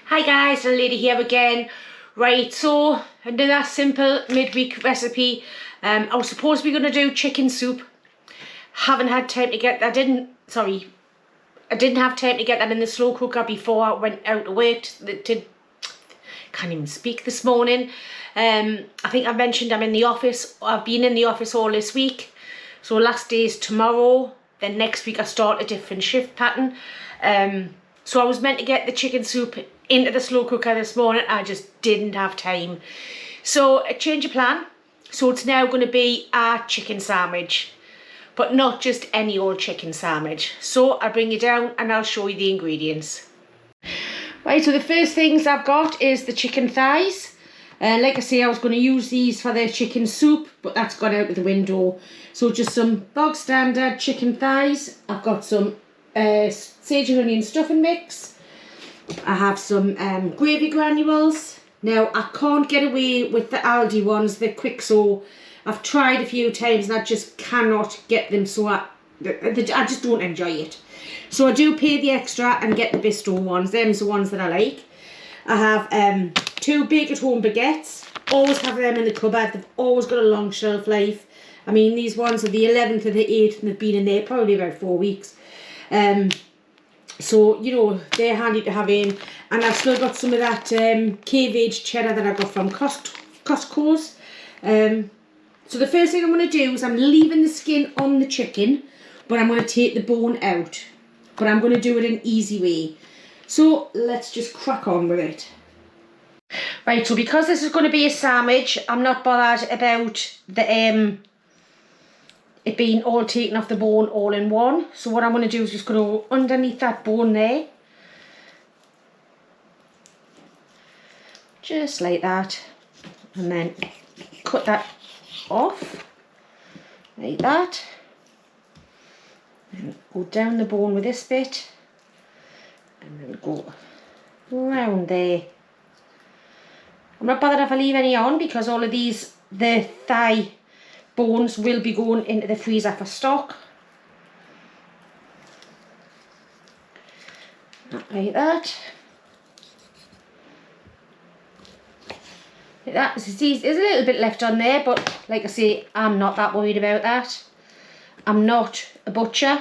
Hi guys, the lady here again. Right, so another simple midweek recipe. I was supposed to be going to do chicken soup. Haven't had time to get that. I didn't have time to get that in the slow cooker before I went out to work. Can't even speak this morning. I think I mentioned I'm in the office. I've been in the office all this week. So last day is tomorrow. Then next week I start a different shift pattern. So I was meant to get the chicken soup into the slow cooker this morning. I just didn't have time. So a change of plan. So it's now going to be a chicken sandwich. But not just any old chicken sandwich. So I'll bring you down and I'll show you the ingredients. Right, so the first things I've got is the chicken thighs. Like I say, I was going to use these for the chicken soup, but that's gone out of the window. So just some bog standard chicken thighs. I've got some sage and onion stuffing mix. I have some gravy granules. Now, I can't get away with the Aldi ones, they're quick, so I've tried a few times and I just cannot get them, so I just don't enjoy it. So I do pay the extra and get the Bistro ones. Them's the ones that I like. I have 2 bake-at-home baguettes. Always have them in the cupboard. They've always got a long shelf life. I mean, these ones are the 11th and the 8th and they've been in there probably about 4 weeks. So, you know, they're handy to have in. And I've still got some of that cave-aged cheddar that I got from Costco's. So the first thing I'm going to do is I'm leaving the skin on the chicken, but I'm going to take the bone out. But I'm going to do it an easy way. So let's just crack on with it. Right, so because this is going to be a sandwich, I'm not bothered about the it being all taken off the bone all in one. So what I'm going to do is just go underneath that bone there. Just like that. And then cut that off. Like that. And go down the bone with this bit. And then go round there. I'm not bothered if I leave any on because all of these, the thigh bones will be going into the freezer for stock. Like that. Like that. There's a little bit left on there, but like I say, I'm not that worried about that. I'm not a butcher.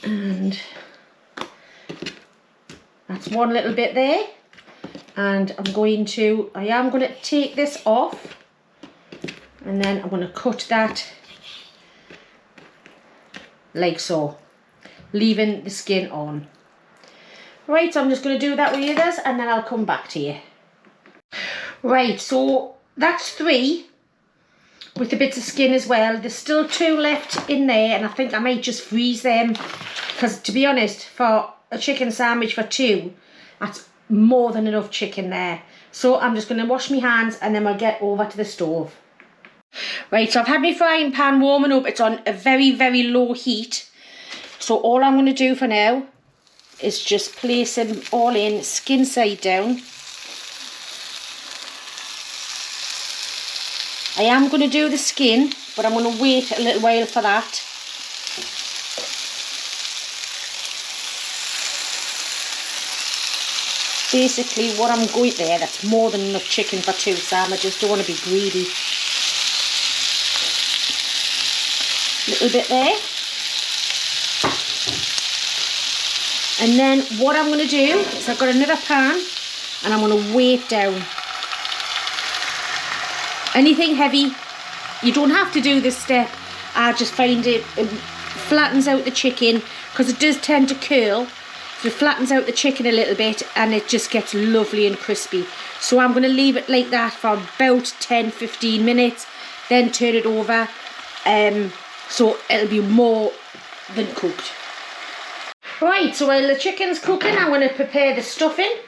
And that's one little bit there. And I am going to take this off. And then I'm going to cut that like so, leaving the skin on. Right, so I'm just going to do that with the others and then I'll come back to you. Right, so that's 3 with the bits of skin as well. There's still 2 left in there and I think I might just freeze them because, to be honest, for a chicken sandwich for 2, that's more than enough chicken there. So I'm just going to wash my hands and then we'll get over to the stove. Right, so I've had my frying pan warming up. It's on a very, very low heat. So all I'm going to do for now is just place them all in, skin side down. I am going to do the skin, but I'm going to wait a little while for that. Basically what I'm going there, that's more than enough chicken for 2 sandwiches. Don't want to be greedy. Little bit there. And then what I'm going to do is I've got another pan and I'm going to weigh it down. Anything heavy, you don't have to do this step. I just find it flattens out the chicken because it does tend to curl. So it flattens out the chicken a little bit and it just gets lovely and crispy. So I'm going to leave it like that for about 10-15 minutes, then turn it over. So it'll be more than cooked. Right, so while the chicken's cooking, I'm going to prepare the stuffing.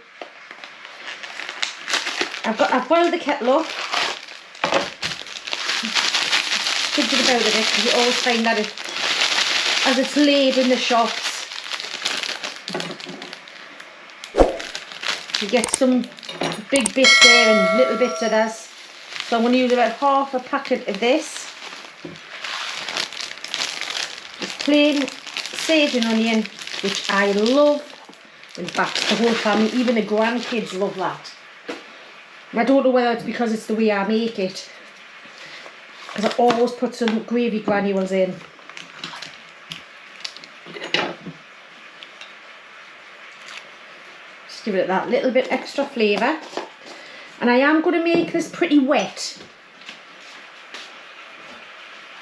I've boiled the kettle up. Thinking about it because you always find that as it's laid in the shops, you get some big bits there and little bits of this. So I'm going to use about half a packet of this. It's plain sage and onion, which I love. In fact, the whole family, even the grandkids love that. I don't know whether it's because it's the way I make it, because I always put some gravy granules in. Just give it that little bit extra flavour. And I am going to make this pretty wet.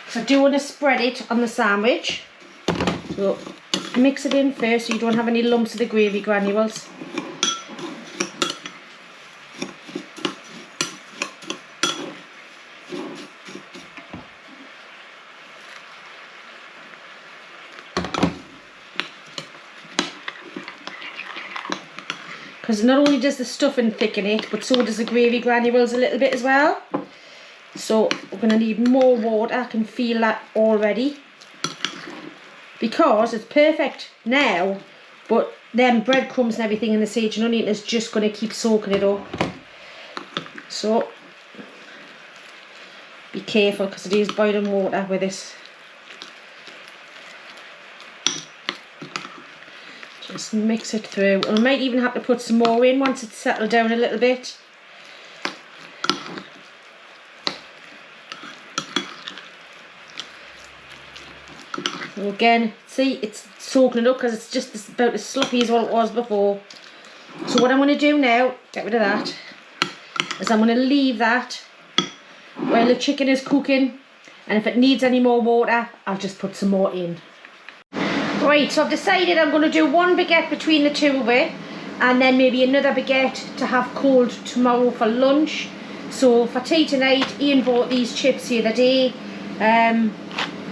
So I do want to spread it on the sandwich. So mix it in first so you don't have any lumps of the gravy granules. Because not only does the stuffing thicken it, but so does the gravy granules a little bit as well. So we're going to need more water. I can feel that already. Because it's perfect now, but them breadcrumbs and everything in the sage and onion is just going to keep soaking it up. So be careful because it is boiling water with this. Just mix it through. I might even have to put some more in once it's settled down a little bit. So again, see, it's soaking it up because it's just about as sloppy as what it was before. So what I'm going to do now, get rid of that, is I'm going to leave that while the chicken is cooking, and if it needs any more water, I'll just put some more in. Right, so I've decided I'm going to do one baguette between the two of it, and then maybe another baguette to have cold tomorrow for lunch. So for tea tonight, Ian bought these chips the other day,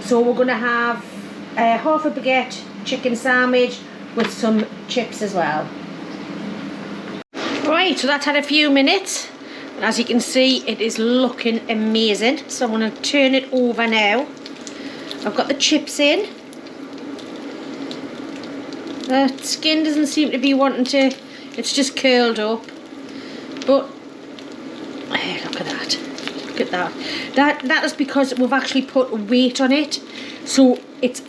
so we're going to have half a baguette chicken sandwich with some chips as well. Right, so that's had a few minutes, and as you can see it is looking amazing. So I'm going to turn it over now. I've got the chips in. The skin doesn't seem to be wanting to, it's just curled up. But, hey, look at that. Look at that. That is because we've actually put weight on it. So it's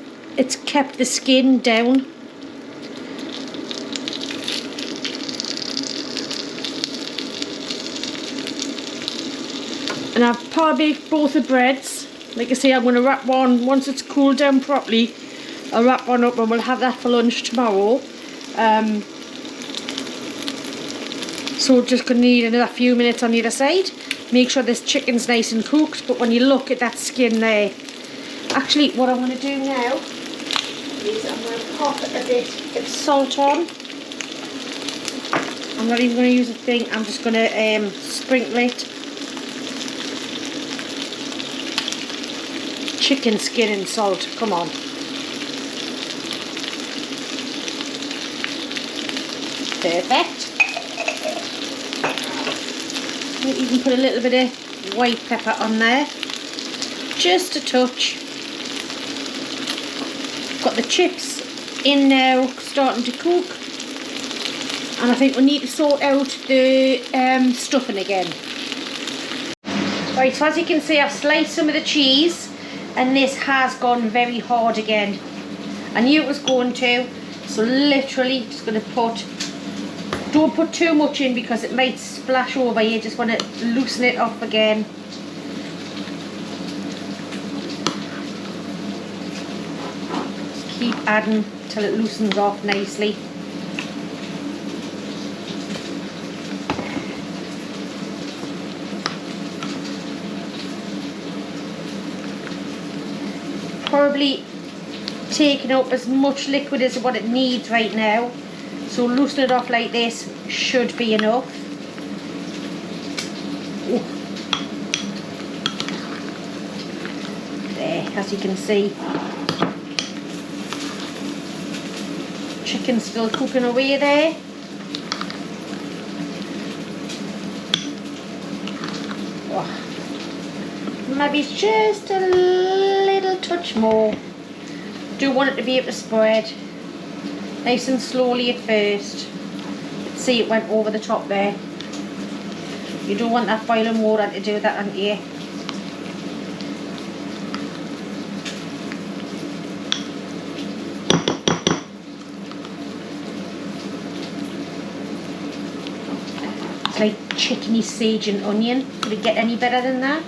kept the skin down. And I've par-baked both the breads. Like I say, I'm going to wrap one, once it's cooled down properly, I'll wrap one up and we'll have that for lunch tomorrow. So just going to need another few minutes on either side. Make sure this chicken's nice and cooked, but when you look at that skin there, actually what I'm going to do now is I'm going to pop a bit of salt on. I'm not even going to use a thing, I'm just going to sprinkle it. Chicken skin and salt, come on. Perfect. You can put a little bit of white pepper on there, just a touch. Got the chips in now, starting to cook, and I think we need to sort out the stuffing again. Right, so as you can see, I've sliced some of the cheese, and this has gone very hard again. I knew it was going to, so literally just going to put. Don't put too much in because it might splash over. You just want to loosen it off again. Just keep adding till it loosens off nicely. Probably taking up as much liquid as what it needs right now. So loosen it off like this should be enough. Ooh. There, as you can see. Chicken's still cooking away there. Oh. Maybe just a little touch more. Do want it to be able to spread. Nice and slowly at first. See, it went over the top there. You don't want that boiling water to do that, aren't you? It's like chickeny sage and onion. Could it get any better than that?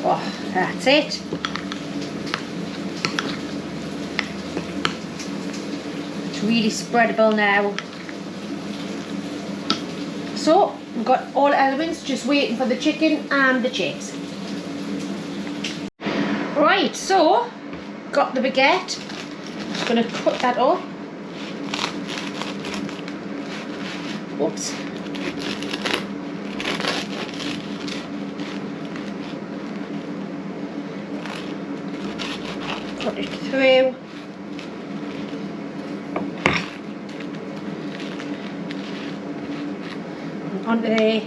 Oh, that's it. It's really spreadable now. So, we've got all elements, just waiting for the chicken and the chips. Right, so, got the baguette. Just going to cut that up. Oops. Cut it through. And onto there.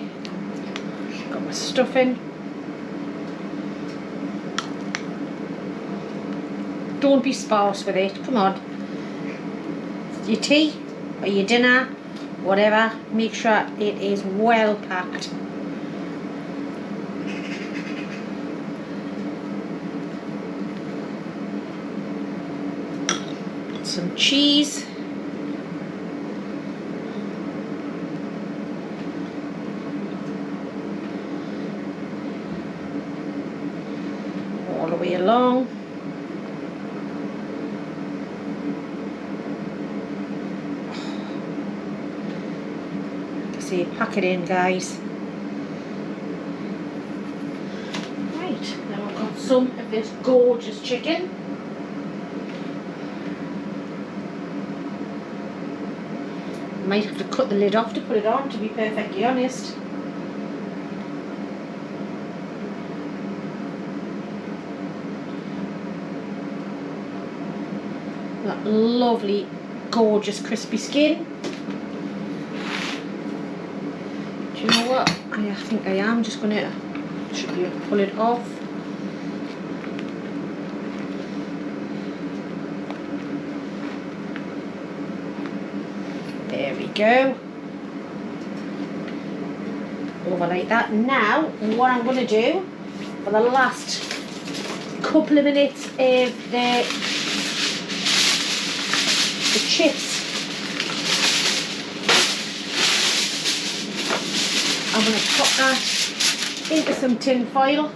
Got my stuffing. Don't be sparse with it. Come on. Your tea or your dinner, whatever. Make sure it is well packed. Some cheese. All the way along. See, pack it in, guys. Right, now I've got some of this gorgeous chicken. Might have to cut the lid off to put it on, to be perfectly honest. That lovely, gorgeous, crispy skin. Do you know what? I think I am just going to pull it off. There we go. Over like that. Now, what I'm going to do for the last couple of minutes of the chips, I'm going to pop that into some tin foil.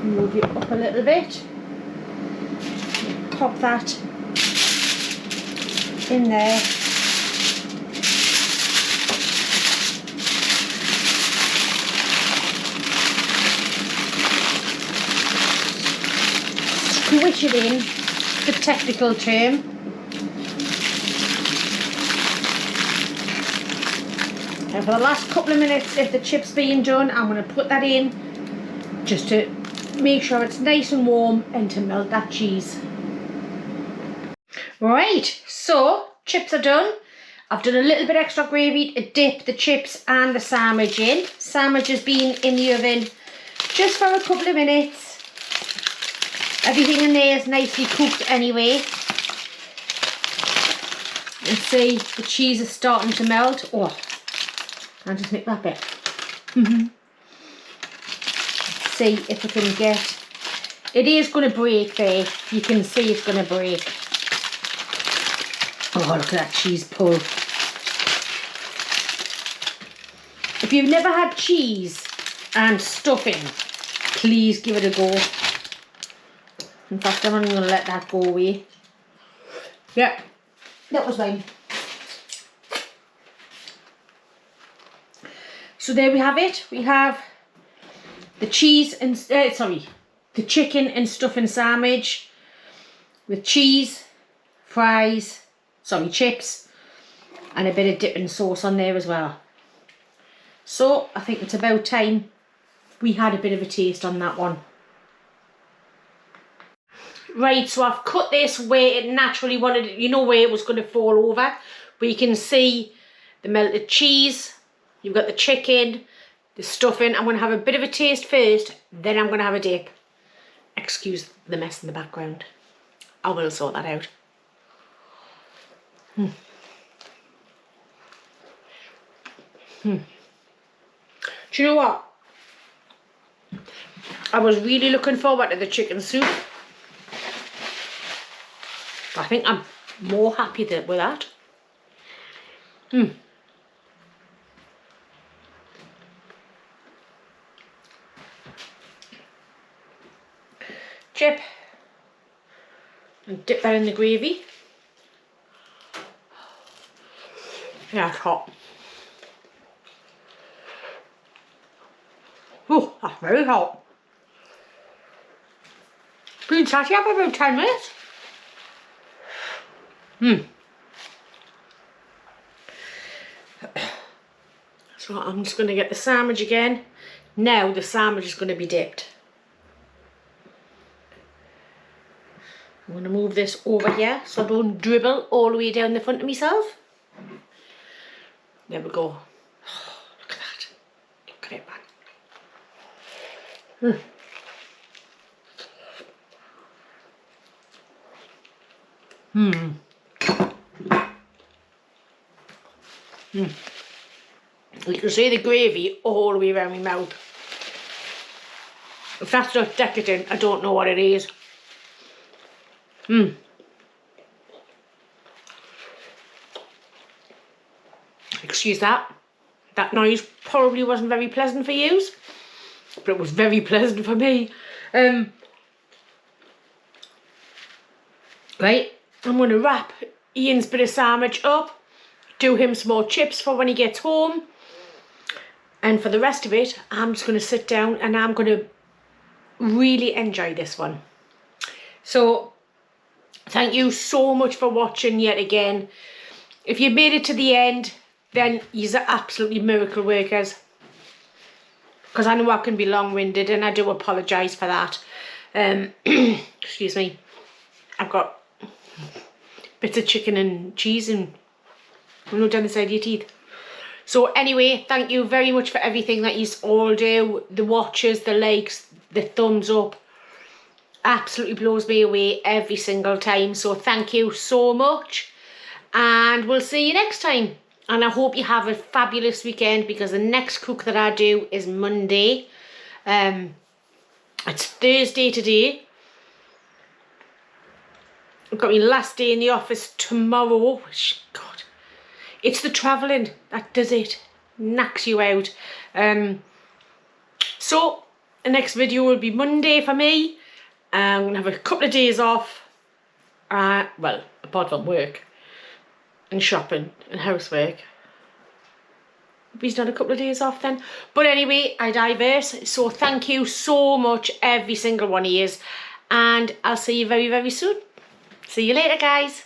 Move it up a little bit. Pop that in there. Squish it in, the technical term. And for the last couple of minutes, if the chips being done, I'm going to put that in just to make sure it's nice and warm and to melt that cheese. Right, so chips are done. I've done a little bit extra gravy to dip the chips and the sandwich in. Sandwich has been in the oven just for a couple of minutes. Everything in there is nicely cooked anyway. And see, the cheese is starting to melt. Oh, I'll just make that bit. See if I can get... It is going to break there. You can see it's going to break. Oh, look at that cheese pull. If you've never had cheese and stuffing, please give it a go. In fact, I'm only going to let that go away. Yeah, that was fine. So there we have it. We have the cheese and, the chicken and stuffing sandwich with cheese, fries, chips, and a bit of dipping sauce on there as well. So I think it's about time we had a bit of a taste on that one. Right, so I've cut this where it naturally wanted it, you know, where it was going to fall over. But you can see the melted cheese, you've got the chicken, the stuffing. I'm going to have a bit of a taste first, then I'm going to have a dip. Excuse the mess in the background. I will sort that out. Do you know what? I was really looking forward to the chicken soup. I think I'm More happy with that. Chip. And dip that in the gravy. Yeah, it's hot. Oh, that's very hot. Been sat here for about 10 minutes. So I'm just going to get the sandwich again. Now the sandwich is going to be dipped. I'm going to move this over here so I don't dribble all the way down the front of myself. There we go. Oh, look at that. Look at it, man. You can see the gravy all the way around my mouth. If that's not decadent, I don't know what it is. Excuse that. That noise probably wasn't very pleasant for you, but it was very pleasant for me. Right, I'm going to wrap Ian's bit of sandwich up, do him some more chips for when he gets home, and for the rest of it, I'm just going to sit down and I'm going to really enjoy this one. So, thank you so much for watching yet again. If you made it to the end, then you're absolutely miracle workers. Because I know I can be long-winded and I do apologise for that. Excuse me. I've got bits of chicken and cheese and down the side of your teeth. So anyway, thank you very much for everything that you all do. The watches, the likes, the thumbs up. Absolutely blows me away every single time. So thank you so much. And we'll see you next time. And I hope you have a fabulous weekend, because the next cook that I do is Monday. It's Thursday today. I've got my last day in the office tomorrow. Which, God, it's the travelling that does it. Knacks you out. So the next video will be Monday for me. I'm going to have a couple of days off. Well, apart from work and shopping and housework. He's done a couple of days off then. But anyway, I diverse. So thank you so much, every single one of you. And I'll see you very, very soon. See you later, guys.